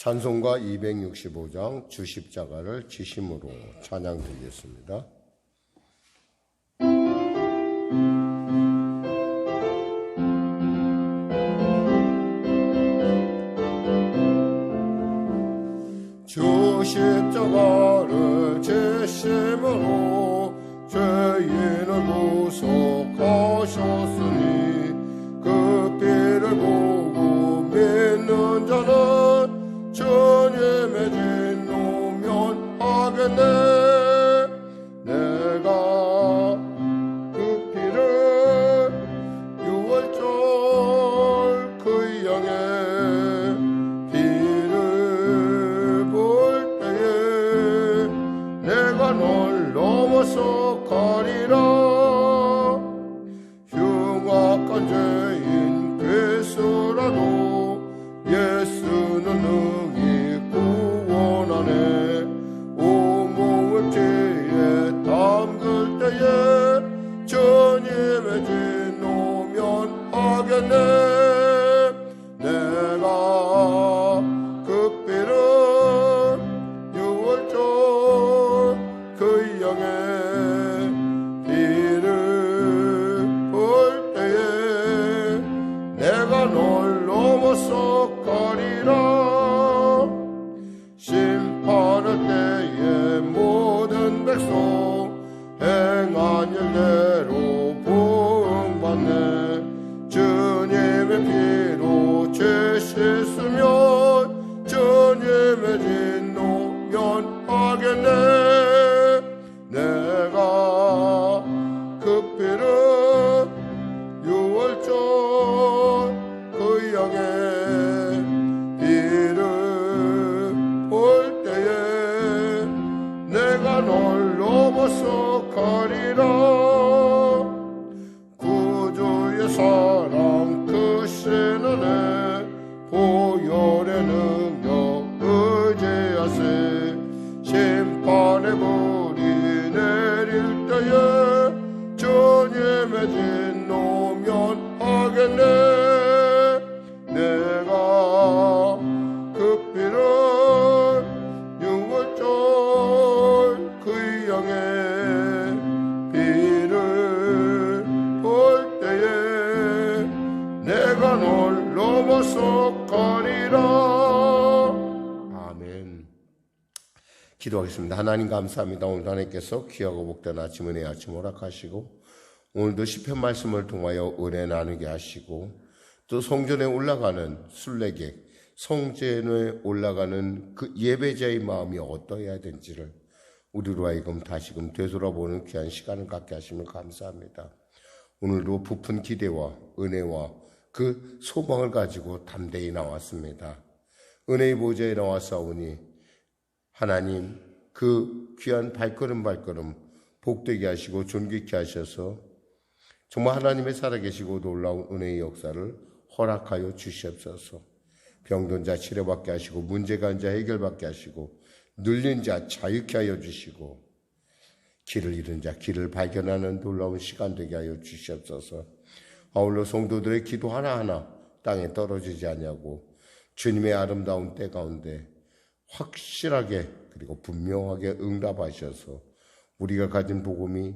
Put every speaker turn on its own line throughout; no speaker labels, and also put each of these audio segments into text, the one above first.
찬송가 265장 주 십자가를 지심으로 찬양 드리겠습니다. 주 십자가를 지심으로 죄인을 구속하셨으니 그 피를 보고 믿는 자는 주님의 진노 면하겠네. 내가 그 피를 유월절 그 양의 피를 볼 때에 내가 널 넘어서 가리라. 흉악한 죄인 되서라도 예수는 능히 구원하네. 온몸을 피에 담글 때에 주님의 진노 면하겠네. 내가 그 피를 유월절 그 양의 피를 볼 때에 내가 널 넘어서 가리라. 심판할 때에 모든 백성 행한 일대로 보응받네. 주님의 피로 죄 씻으면 주님의 진노 면하겠네. 내가 그 피를 유월절 그 양의 피를 볼 때에 내가 널 넘어서 가리라. 구주의 사랑 크신 은혜 보혈의 능력 의지하세. 심판의 불이 내릴 때에 주님의 진노 면하겠네. 내가 그 피를 유월절 그 양의 피를 볼 때에 내가 널 넘어서 가리라. 아멘. 기도하겠습니다. 하나님 감사합니다. 오늘도 하나님께서 귀하고 복된 아침 은혜 아침 허락하시고 오늘도 시편 말씀을 통하여 은혜 나누게 하시고 또 성전에 올라가는 순례객, 성전에 올라가는 그 예배자의 마음이 어떠해야 되는지를 우리로 하여금 다시금 되돌아보는 귀한 시간을 갖게 하시면 감사합니다. 오늘도 부푼 기대와 은혜와 그 소망을 가지고 담대히 나왔습니다. 은혜의 보좌에 나와싸우니 하나님 그 귀한 발걸음 복되게 하시고 존귀케 하셔서 정말 하나님의 살아계시고 놀라운 은혜의 역사를 허락하여 주시옵소서. 병든 자 치료받게 하시고 문제가 한 자 해결받게 하시고 눌린 자 자유케 하여 주시고 길을 잃은 자 길을 발견하는 놀라운 시간 되게 하여 주시옵소서. 아울러 성도들의 기도 하나하나 땅에 떨어지지 않냐고 주님의 아름다운 때 가운데 확실하게 그리고 분명하게 응답하셔서 우리가 가진 복음이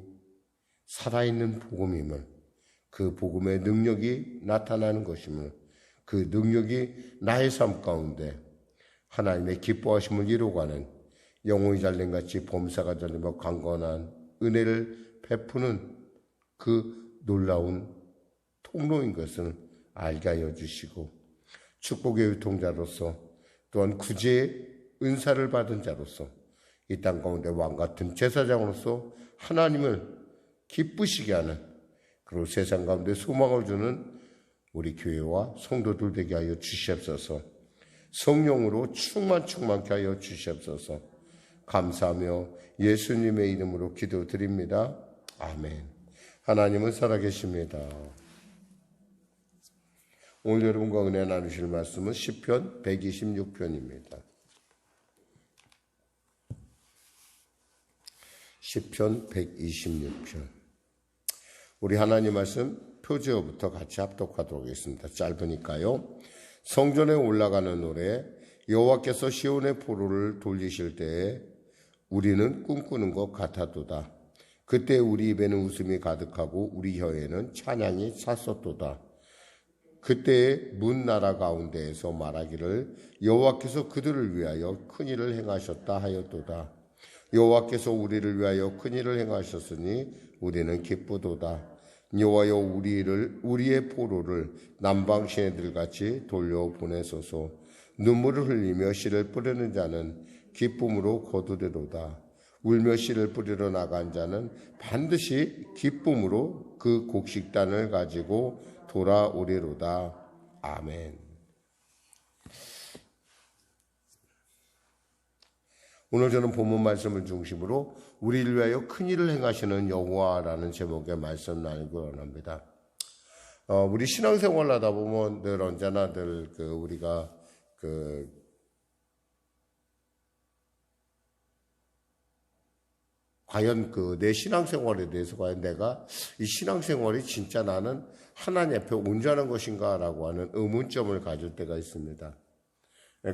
살아있는 복음임을, 그 복음의 능력이 나타나는 것임을, 그 능력이 나의 삶 가운데 하나님의 기뻐하심을 이루어가는 영혼이 잘된같이 범사가 잘되며 강건한 은혜를 베푸는 그 놀라운 통로인 것을 알게 하여 주시고 축복의 유통자로서 또한 구제의 은사를 받은 자로서 이 땅 가운데 왕같은 제사장으로서 하나님을 기쁘시게 하는 그리고 세상 가운데 소망을 주는 우리 교회와 성도들 되게 하여 주시옵소서. 성령으로 충만케 하여 주시옵소서. 감사하며 예수님의 이름으로 기도드립니다. 아멘. 하나님은 살아계십니다. 오늘 여러분과 은혜 나누실 말씀은 시편 126편입니다. 시편 126편. 우리 하나님 말씀 표제어부터 같이 합독하도록 하겠습니다. 짧으니까요. 성전에 올라가는 노래 여호와께서 시온의 포로를 돌리실 때에 우리는 꿈꾸는 것 같았도다. 그때 우리 입에는 웃음이 가득하고 우리 혀에는 찬양이 찼었도다. 그때 문 나라 가운데에서 말하기를 여호와께서 그들을 위하여 큰 일을 행하셨다 하였도다. 여호와께서 우리를 위하여 큰 일을 행하셨으니 우리는 기쁘도다. 여호와여 우리의 포로를 남방 시내들같이 돌려보내소서. 눈물을 흘리며 씨를 뿌리는 자는 기쁨으로 거두리로다. 울며 씨를 뿌리러 나간 자는 반드시 기쁨으로 그 곡식단을 가지고 돌아오리로다. 아멘. 오늘 저는 본문 말씀을 중심으로 우리를 위하여 큰 일을 행하시는 여호와라는 제목의 말씀 나누고 원합니다. 우리 신앙생활 하다 보면 늘 언제나 우리가 과연 내 신앙생활에 대해서 과연 내가 이 신앙생활이 진짜 나는 하나님 앞에 온전한 것인가라고 하는 의문점을 가질 때가 있습니다.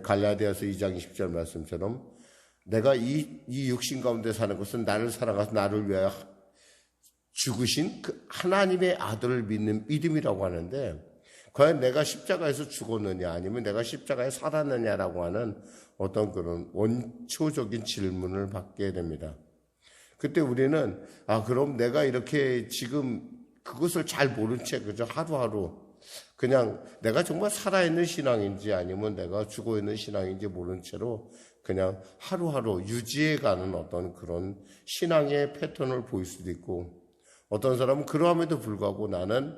갈라디아서 2장 20절 말씀처럼 내가 이 육신 가운데 사는 것은 나를 사랑하서 나를 위하여 죽으신 그 하나님의 아들을 믿는 믿음이라고 하는데 과연 내가 십자가에서 죽었느냐 아니면 내가 십자가에 살았느냐라고 하는 어떤 그런 원초적인 질문을 받게 됩니다. 그때 우리는 그럼 내가 이렇게 지금 그것을 잘 모른 채 그저 하루하루 그냥 내가 정말 살아있는 신앙인지 아니면 내가 죽어있는 신앙인지 모른 채로 그냥 하루하루 유지해가는 어떤 그런 신앙의 패턴을 보일 수도 있고 어떤 사람은 그러함에도 불구하고 나는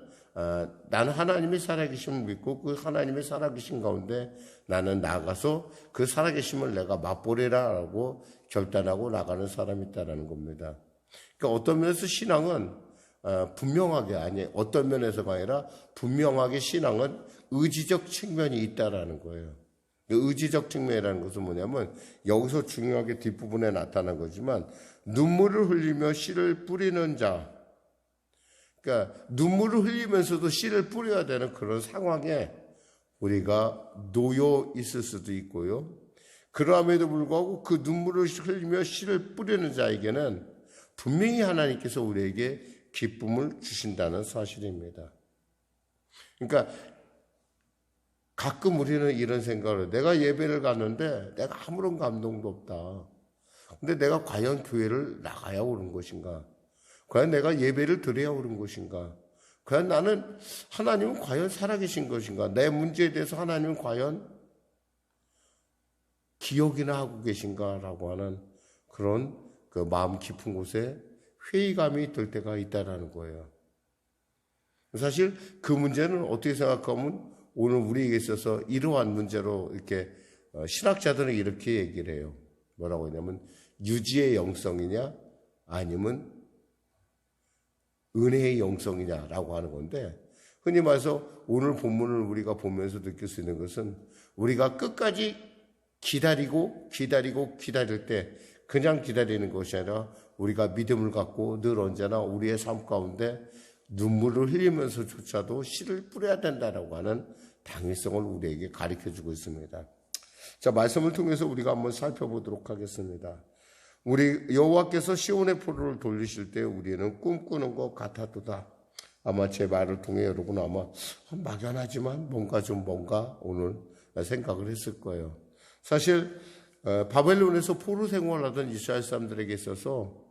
하나님의 살아계심을 믿고 그 하나님의 살아계심 가운데 나는 나가서 그 살아계심을 내가 맛보리라라고 결단하고 나가는 사람이 있다는 겁니다. 그러니까 어떤 면에서 신앙은 분명하게 어떤 면에서가 아니라 분명하게 신앙은 의지적 측면이 있다라는 거예요. 의지적 측면이라는 것은 뭐냐면 여기서 중요하게 뒷부분에 나타난 거지만 눈물을 흘리며 씨를 뿌리는 자, 그러니까 눈물을 흘리면서도 씨를 뿌려야 되는 그런 상황에 우리가 놓여 있을 수도 있고요. 그럼에도 불구하고 그 눈물을 흘리며 씨를 뿌리는 자에게는 분명히 하나님께서 우리에게 기쁨을 주신다는 사실입니다. 그러니까 가끔 우리는 이런 생각을 해요. 내가 예배를 갔는데 내가 아무런 감동도 없다. 근데 내가 과연 교회를 나가야 오는 것인가? 과연 내가 예배를 드려야 오는 것인가? 과연 나는 하나님은 과연 살아계신 것인가? 내 문제에 대해서 하나님은 과연 기억이나 하고 계신가라고 하는 그런 그 마음 깊은 곳에 회의감이 들 때가 있다라는 거예요. 사실 그 문제는 어떻게 생각하면 오늘 우리에게 있어서 이러한 문제로 이렇게 신학자들은 이렇게 얘기를 해요. 뭐라고 하냐면 유지의 영성이냐 아니면 은혜의 영성이냐라고 하는 건데 흔히 말해서 오늘 본문을 우리가 보면서 느낄 수 있는 것은 우리가 끝까지 기다릴 때 그냥 기다리는 것이 아니라 우리가 믿음을 갖고 늘 언제나 우리의 삶 가운데 눈물을 흘리면서조차도 씨를 뿌려야 된다라고 하는 당위성을 우리에게 가르쳐주고 있습니다. 자, 말씀을 통해서 우리가 한번 살펴보도록 하겠습니다. 우리 여호와께서 시온의 포로를 돌리실 때 우리는 꿈꾸는 것 같았도다. 아마 제 말을 통해 여러분 아마 막연하지만 뭔가 오늘 생각을 했을 거예요. 사실 바벨론에서 포로 생활하던 이스라엘 사람들에게 있어서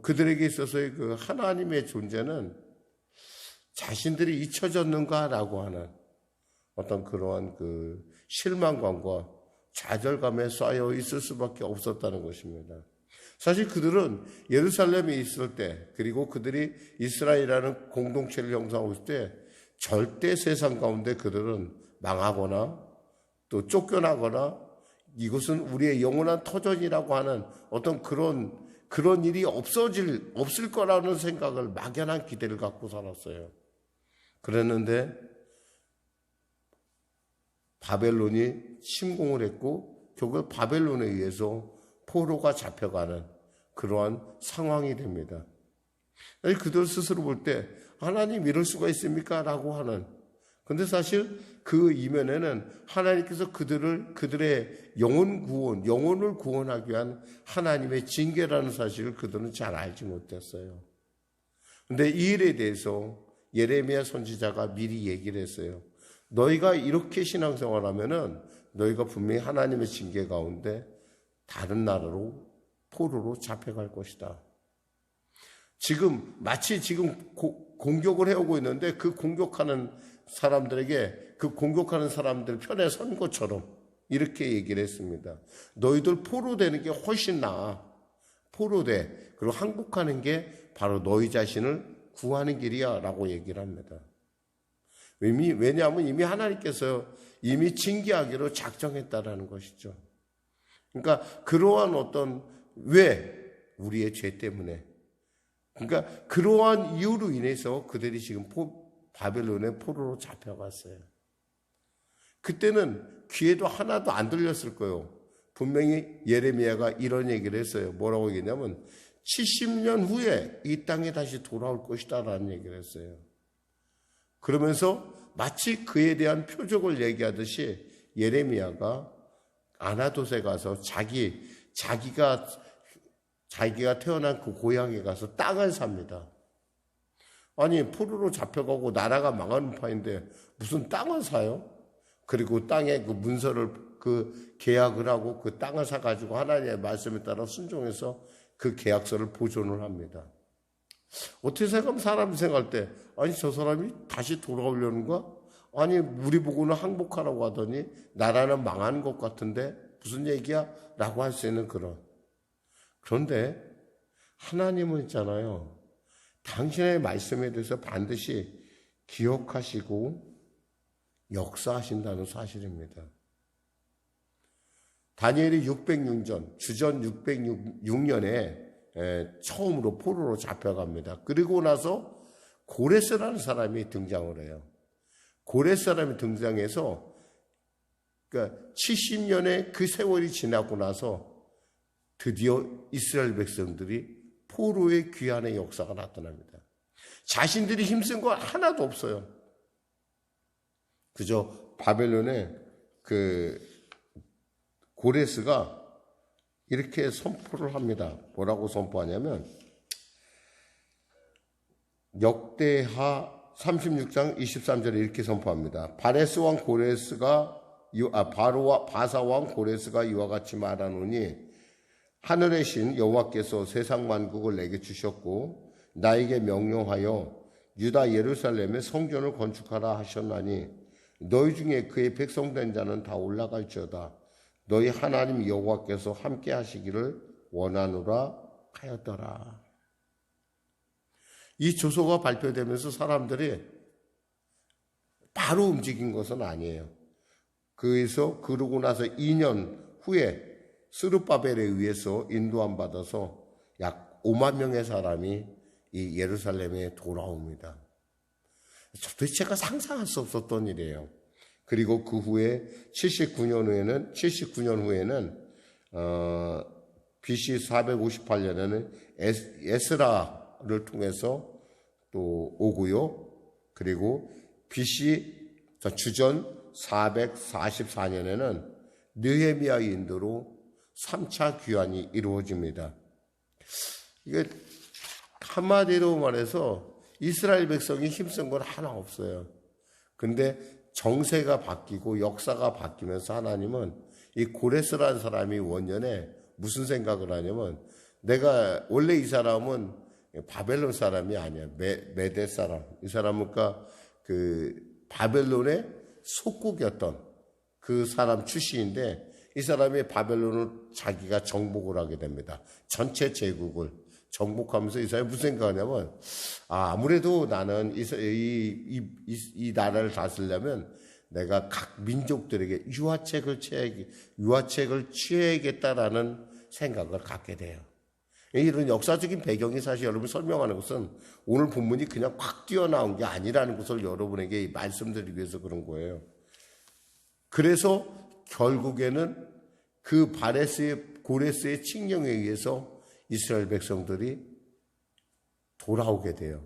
그들에게 있어서의 그 하나님의 존재는 자신들이 잊혀졌는가라고 하는 어떤 그러한 그 실망감과 좌절감에 쌓여 있을 수밖에 없었다는 것입니다. 사실 그들은 예루살렘에 있을 때 그리고 그들이 이스라엘이라는 공동체를 형성하고 있을 때 절대 세상 가운데 그들은 망하거나 또 쫓겨나거나 이것은 우리의 영원한 터전이라고 하는 어떤 그런 일이 없을 거라는 생각을 막연한 기대를 갖고 살았어요. 그랬는데 바벨론이 침공을 했고 결국 바벨론에 의해서 포로가 잡혀가는 그러한 상황이 됩니다. 그들 스스로 볼 때 하나님 이럴 수가 있습니까? 라고 하는 근데 사실 그 이면에는 하나님께서 그들의 영혼을 구원하기 위한 하나님의 징계라는 사실을 그들은 잘 알지 못했어요. 근데 이 일에 대해서 예레미야 선지자가 미리 얘기를 했어요. 너희가 이렇게 신앙생활하면은 너희가 분명히 하나님의 징계 가운데 다른 나라로 포로로 잡혀갈 것이다. 마치 공격을 해오고 있는데 그 공격하는 사람들 편에 선 것처럼 이렇게 얘기를 했습니다. 너희들 포로 되는 게 훨씬 나아. 포로 돼. 그리고 항복하는 게 바로 너희 자신을 구하는 길이야 라고 얘기를 합니다. 왜냐하면 이미 하나님께서 이미 징계하기로 작정했다라는 것이죠. 그러니까 그러한 왜? 우리의 죄 때문에. 그러니까 그러한 이유로 인해서 그들이 지금 바벨론의 포로로 잡혀갔어요. 그때는 귀에도 하나도 안 들렸을 거예요. 분명히 예레미야가 이런 얘기를 했어요. 뭐라고 얘기했냐면 70년 후에 이 땅에 다시 돌아올 것이다 라는 얘기를 했어요. 그러면서 마치 그에 대한 표적을 얘기하듯이 예레미야가 아나돗에 가서 자기가 태어난 그 고향에 가서 땅을 삽니다. 아니 포로로 잡혀가고 나라가 망하는 판인데 무슨 땅을 사요? 그리고 땅에 그 문서를 계약을 하고 그 땅을 사가지고 하나님의 말씀에 따라 순종해서 그 계약서를 보존을 합니다. 어떻게 생각하면 사람이 생각할 때 아니 저 사람이 다시 돌아오려는 거야? 아니 우리 보고는 항복하라고 하더니 나라는 망하는 것 같은데 무슨 얘기야? 라고 할 수 있는 그런데 하나님은 있잖아요. 당신의 말씀에 대해서 반드시 기억하시고 역사하신다는 사실입니다. 다니엘이 606년, 주전 606년에 처음으로 포로로 잡혀갑니다. 그리고 나서 고레스라는 사람이 등장을 해요. 고레스 사람이 등장해서 그러니까 70년의 그 세월이 지나고 나서 드디어 이스라엘 백성들이 포로의 귀환의 역사가 나타납니다. 자신들이 힘쓴 거 하나도 없어요. 그저 바벨론의 고레스가 이렇게 선포를 합니다. 뭐라고 선포하냐면 역대하 36장 23절에 이렇게 선포합니다. 바사 왕 고레스가 이와 같이 말하노니 하늘의 신 여호와께서 세상 만국을 내게 주셨고 나에게 명령하여 유다 예루살렘에 성전을 건축하라 하셨나니 너희 중에 그의 백성된 자는 다 올라갈지어다. 너희 하나님 여호와께서 함께 하시기를 원하노라 하였더라. 이 조서가 발표되면서 사람들이 바로 움직인 것은 아니에요. 그러고 나서 2년 후에 스룹바벨에 의해서 인도함 받아서 약 5만 명의 사람이 이 예루살렘에 돌아옵니다. 도대체 제가 상상할 수 없었던 일이에요. 그리고 그 후에 79년 후에는 BC 458년에는 에스라를 통해서 또 오고요. 그리고 BC 주전 444년에는 느헤미야 인도로 3차 귀환이 이루어집니다. 이게 한마디로 말해서 이스라엘 백성이 힘쓴 건 하나 없어요. 근데 정세가 바뀌고 역사가 바뀌면서 하나님은 이 고레스라는 사람이 원년에 무슨 생각을 하냐면 내가 원래 이 사람은 바벨론 사람이 아니야. 메대 사람. 이 사람은 그러니까 바벨론의 속국이었던 그 사람 출신인데 이 사람이 바벨론을 자기가 정복을 하게 됩니다. 전체 제국을 정복하면서 이 사람이 무슨 생각하냐면 아무래도 나는 이 나라를 다스리려면 내가 각 민족들에게 유화책을 취해야겠다라는 생각을 갖게 돼요. 이런 역사적인 배경이 사실 여러분 설명하는 것은 오늘 본문이 그냥 확 뛰어나온 게 아니라는 것을 여러분에게 말씀드리기 위해서 그런 거예요. 그래서 결국에는 그 고레스의 칙령에 의해서 이스라엘 백성들이 돌아오게 돼요.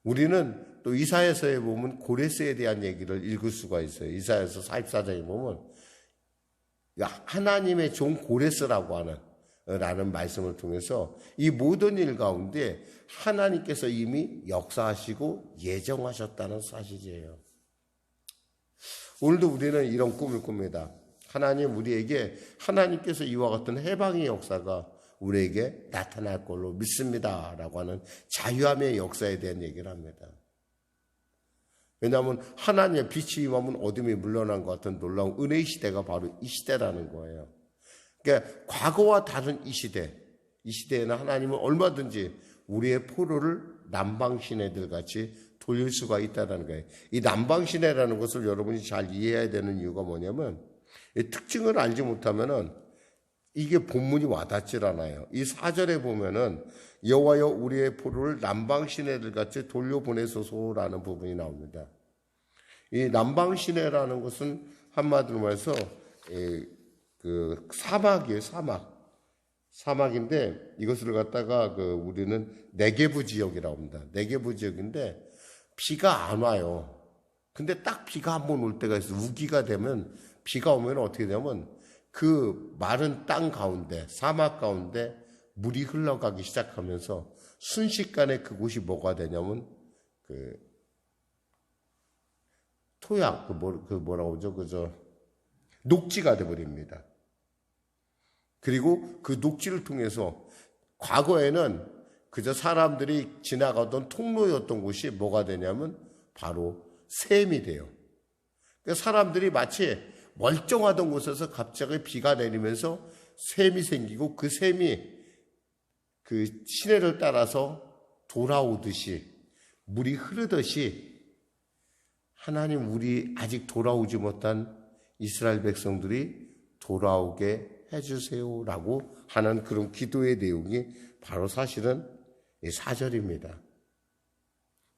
우리는 또 이사야서에 보면 고레스에 대한 얘기를 읽을 수가 있어요. 이사야서 44장에 보면 하나님의 종 고레스라고 라는 말씀을 통해서 이 모든 일 가운데 하나님께서 이미 역사하시고 예정하셨다는 사실이에요. 오늘도 우리는 이런 꿈을 꿉니다. 하나님 우리에게 하나님께서 이와 같은 해방의 역사가 우리에게 나타날 걸로 믿습니다 라고 하는 자유함의 역사에 대한 얘기를 합니다. 왜냐하면 하나님의 빛이 임하면 어둠이 물러난 것 같은 놀라운 은혜의 시대가 바로 이 시대라는 거예요. 그러니까 과거와 다른 이 시대에는 하나님은 얼마든지 우리의 포로를 남방시내들 같이 돌릴 수가 있다는 거예요. 이 남방시내라는 것을 여러분이 잘 이해해야 되는 이유가 뭐냐면 이 특징을 알지 못하면은 이게 본문이 와닿질 않아요. 이 4절에 보면은 여호와여 우리의 포로를 남방시내들 같이 돌려보내소서라는 부분이 나옵니다. 이 남방시내라는 것은 한마디로 말해서 그 사막이에요. 사막인데 이것을 갖다가 우리는 네게부 지역이라고 합니다. 네게부 지역인데 비가 안 와요. 근데 딱 비가 한 번 올 때가 있어요. 우기가 되면 비가 오면 어떻게 되냐면 그 마른 땅 가운데 사막 가운데 물이 흘러가기 시작하면서 순식간에 그곳이 뭐가 되냐면 토양 뭐라고 하죠? 녹지가 되어버립니다. 그리고 그 녹지를 통해서 과거에는 그저 사람들이 지나가던 통로였던 곳이 뭐가 되냐면 바로 샘이 돼요. 그러니까 사람들이 마치 멀쩡하던 곳에서 갑자기 비가 내리면서 샘이 생기고 그 샘이 그 시내를 따라서 돌아오듯이 물이 흐르듯이 하나님 우리 아직 돌아오지 못한 이스라엘 백성들이 돌아오게 해주세요라고 하는 그런 기도의 내용이 바로 사실은 이 4절입니다.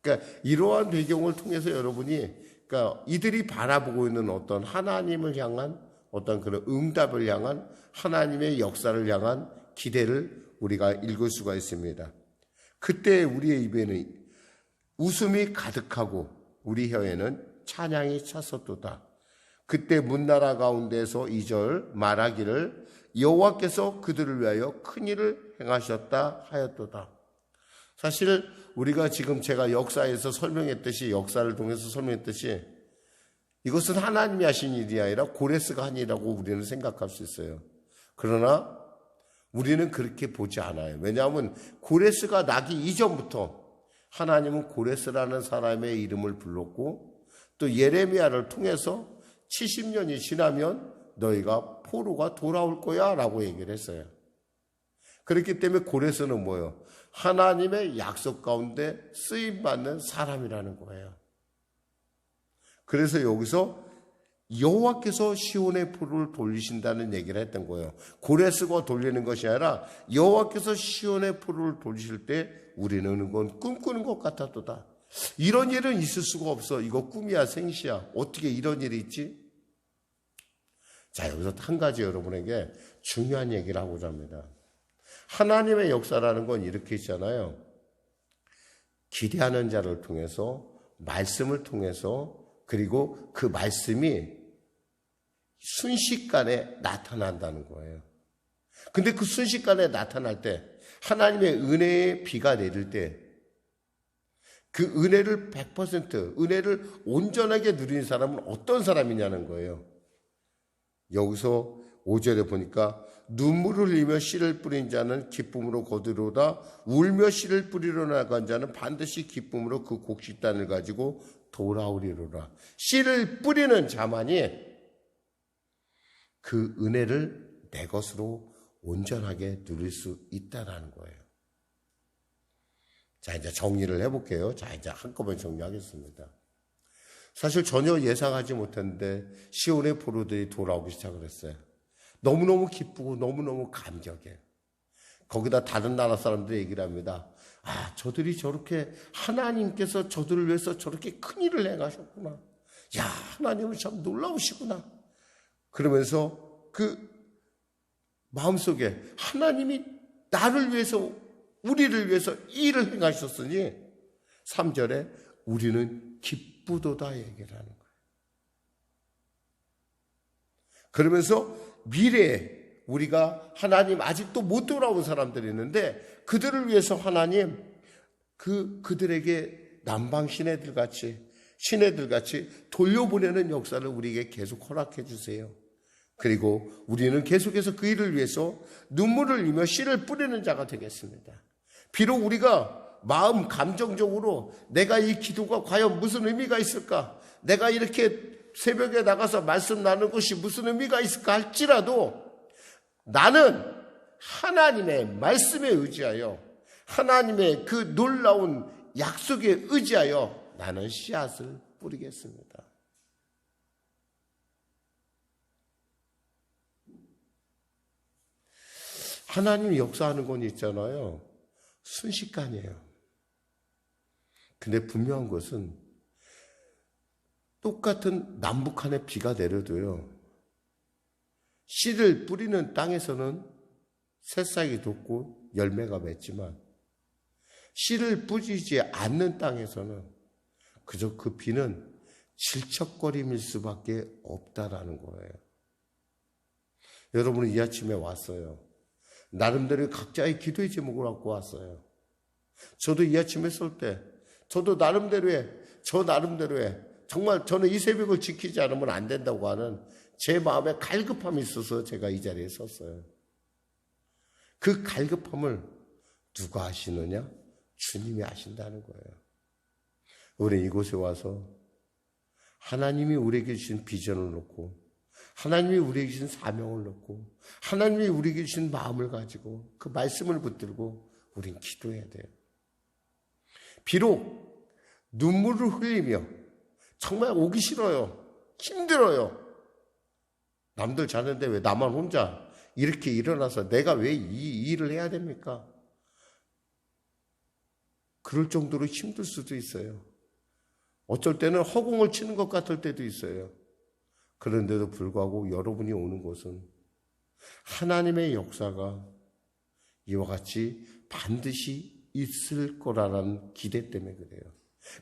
그러니까 이러한 배경을 통해서 여러분이 그러니까 이들이 바라보고 있는 어떤 하나님을 향한 어떤 그런 응답을 향한 하나님의 역사를 향한 기대를 우리가 읽을 수가 있습니다. 그때 우리의 입에는 웃음이 가득하고 우리 혀에는 찬양이 찼었도다. 그때 문나라 가운데서 2절 말하기를 여호와께서 그들을 위하여 큰 일을 행하셨다 하였도다. 사실 우리가 지금 제가 역사에서 설명했듯이 역사를 통해서 설명했듯이 이것은 하나님이 하신 일이 아니라 고레스가 한 일이라고 우리는 생각할 수 있어요. 그러나 우리는 그렇게 보지 않아요. 왜냐하면 고레스가 나기 이전부터 하나님은 고레스라는 사람의 이름을 불렀고 또 예레미야를 통해서 70년이 지나면 너희가 포로가 돌아올 거야 라고 얘기를 했어요. 그렇기 때문에 고레스는 뭐예요? 하나님의 약속 가운데 쓰임받는 사람이라는 거예요. 그래서 여기서 여호와께서 시온의 포로를 돌리신다는 얘기를 했던 거예요. 고레스가 돌리는 것이 아니라 여호와께서 시온의 포로를 돌리실 때 우리는 그건 꿈꾸는 것 같았도다. 이런 일은 있을 수가 없어. 이거 꿈이야 생시야. 어떻게 이런 일이 있지? 자, 여기서 한 가지 여러분에게 중요한 얘기를 하고자 합니다. 하나님의 역사라는 건 이렇게 있잖아요. 기대하는 자를 통해서 말씀을 통해서 그리고 그 말씀이 순식간에 나타난다는 거예요. 근데 그 순식간에 나타날 때 하나님의 은혜의 비가 내릴 때 그 은혜를 100% 은혜를 온전하게 누리는 사람은 어떤 사람이냐는 거예요. 여기서 5절에 보니까 눈물을 흘리며 씨를 뿌린 자는 기쁨으로 거두리로다. 울며 씨를 뿌리러 나간 자는 반드시 기쁨으로 그 곡식단을 가지고 돌아오리로라. 씨를 뿌리는 자만이 그 은혜를 내 것으로 온전하게 누릴 수 있다는 거예요. 자, 이제 정리를 해볼게요. 자, 이제 한꺼번에 정리하겠습니다. 사실 전혀 예상하지 못했는데 시온의 포로들이 돌아오기 시작을 했어요. 너무너무 기쁘고 너무너무 감격해. 거기다 다른 나라 사람들이 얘기를 합니다. 아, 저들이 저렇게 하나님께서 저들을 위해서 저렇게 큰일을 행하셨구나. 야, 하나님은 참 놀라우시구나. 그러면서 그 마음속에 하나님이 나를 위해서 우리를 위해서 이 일을 행하셨으니 3절에 우리는 기쁘도다 얘기를 하는 거예요. 그러면서 미래에 우리가 하나님 아직도 못 돌아온 사람들이 있는데 그들을 위해서 하나님 그들에게 남방 신애들 같이 돌려보내는 역사를 우리에게 계속 허락해 주세요. 그리고 우리는 계속해서 그 일을 위해서 눈물을 흘리며 씨를 뿌리는 자가 되겠습니다. 비록 우리가 마음 감정적으로 내가 이 기도가 과연 무슨 의미가 있을까? 내가 이렇게 새벽에 나가서 말씀 나누는 것이 무슨 의미가 있을까 할지라도 나는 하나님의 말씀에 의지하여 하나님의 그 놀라운 약속에 의지하여 나는 씨앗을 뿌리겠습니다. 하나님이 역사하는 건 있잖아요. 순식간이에요. 근데 분명한 것은 똑같은 남북한에 비가 내려도요. 씨를 뿌리는 땅에서는 새싹이 돋고 열매가 맺지만 씨를 뿌리지 않는 땅에서는 그저 그 비는 질척거림일 수밖에 없다라는 거예요. 여러분은 이 아침에 왔어요. 나름대로 각자의 기도의 제목을 갖고 왔어요. 저도 이 아침에 쏠 때 저도 나름대로의 정말 저는 이 새벽을 지키지 않으면 안 된다고 하는 제 마음에 갈급함이 있어서 제가 이 자리에 섰어요. 그 갈급함을 누가 아시느냐? 주님이 아신다는 거예요. 우리 이곳에 와서 하나님이 우리에게 주신 비전을 놓고 하나님이 우리에게 주신 사명을 놓고 하나님이 우리에게 주신 마음을 가지고 그 말씀을 붙들고 우린 기도해야 돼요. 비록 눈물을 흘리며 정말 오기 싫어요. 힘들어요. 남들 자는데 왜 나만 혼자 이렇게 일어나서 내가 왜 이 일을 해야 됩니까? 그럴 정도로 힘들 수도 있어요. 어쩔 때는 허공을 치는 것 같을 때도 있어요. 그런데도 불구하고 여러분이 오는 곳은 하나님의 역사가 이와 같이 반드시 있을 거라는 기대 때문에 그래요.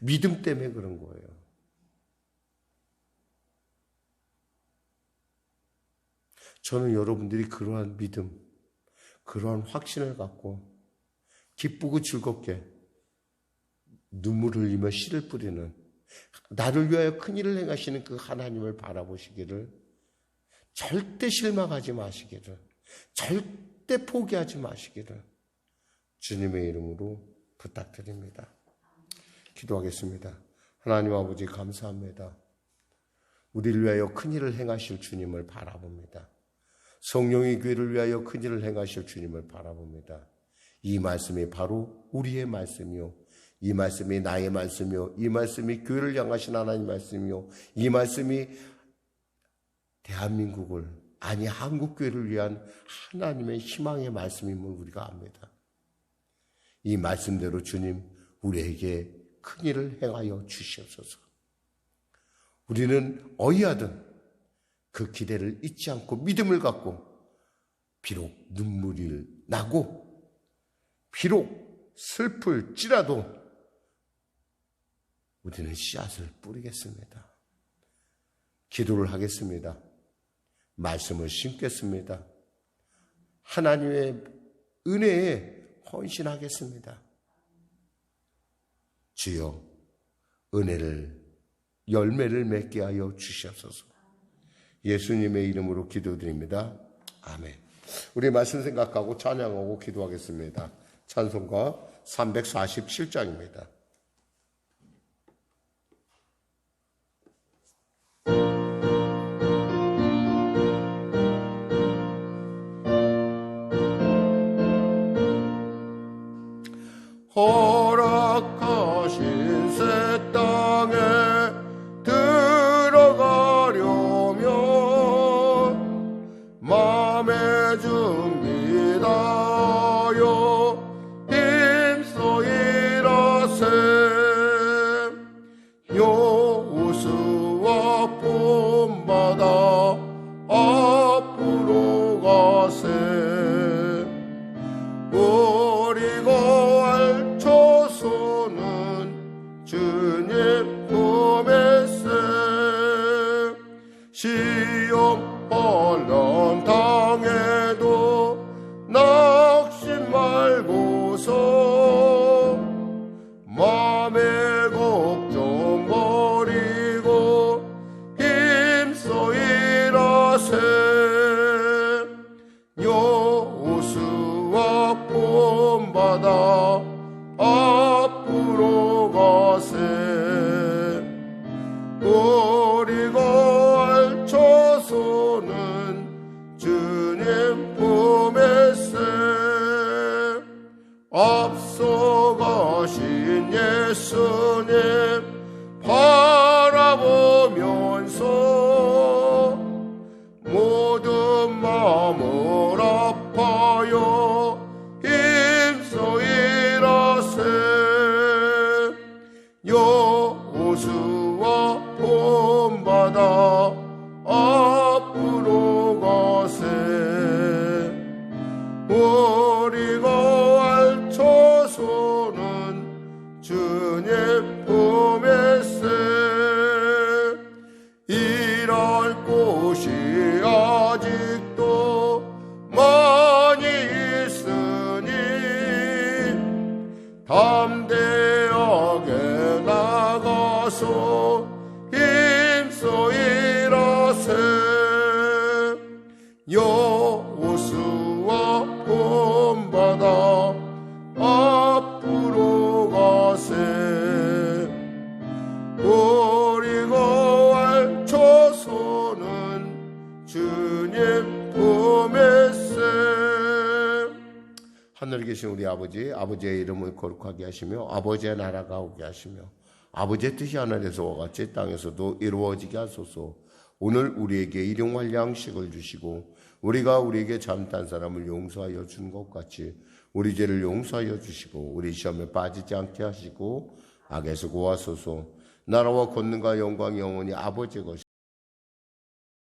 믿음 때문에 그런 거예요. 저는 여러분들이 그러한 믿음, 그러한 확신을 갖고 기쁘고 즐겁게 눈물을 흘리며 씨를 뿌리는 나를 위하여 큰 일을 행하시는 그 하나님을 바라보시기를 절대 실망하지 마시기를 절대 포기하지 마시기를 주님의 이름으로 부탁드립니다. 기도하겠습니다. 하나님 아버지 감사합니다. 우리를 위하여 큰 일을 행하실 주님을 바라봅니다. 성령의 교회를 위하여 큰 일을 행하실 주님을 바라봅니다. 이 말씀이 바로 우리의 말씀이요. 이 말씀이 나의 말씀이요. 이 말씀이 교회를 향하신 하나님 말씀이요. 이 말씀이 대한민국을 아니 한국교회를 위한 하나님의 희망의 말씀임을 우리가 압니다. 이 말씀대로 주님 우리에게 큰 일을 행하여 주시옵소서. 우리는 어이하든 그 기대를 잊지 않고 믿음을 갖고 비록 눈물이 나고 비록 슬플지라도 우리는 씨앗을 뿌리겠습니다. 기도를 하겠습니다. 말씀을 심겠습니다. 하나님의 은혜에 헌신하겠습니다. 주여 열매를 맺게 하여 주시옵소서. 예수님의 이름으로 기도드립니다. 아멘. 우리 말씀 생각하고 찬양하고 기도하겠습니다. 찬송가 347장입니다. 허락하신 새 땅에 들어가려면 마음의 준비다여 힘써 일하세. 얼렁 당해도 낙심 말고서 맘의 걱정 버리고 힘써 일하세. 여호수아 본받아 앞으로 가세. 우리가 알쳐서는 주님 품에세. 앞서가신 예수님 바라보면서 모든 마음을 아파요 힘써 일하세. 여호수아 본받아 앞으로 가세. 우리가 알쳐서는 주님 품에세. 일할 곳이 아직도 많이 있으니 담대하게 나가서 힘써 일하세. 여호수아 본받아 앞으로 가세. 우리가 알쳐서는 주님 품에세. 하늘에 계신 우리 아버지, 아버지의 이름을 거룩하게 하시며 아버지의 나라가 오게 하시며 아버지의 뜻이 하늘에서와 같이 땅에서도 이루어지게 하소서. 오늘 우리에게 일용할 양식을 주시고 우리가 우리에게 잘못한 사람을 용서하여 준 것 같이 우리 죄를 용서하여 주시고 우리 시험에 빠지지 않게 하시고 악에서 구하소서. 나라와 권능과 영광이 영원히 아버지의 것이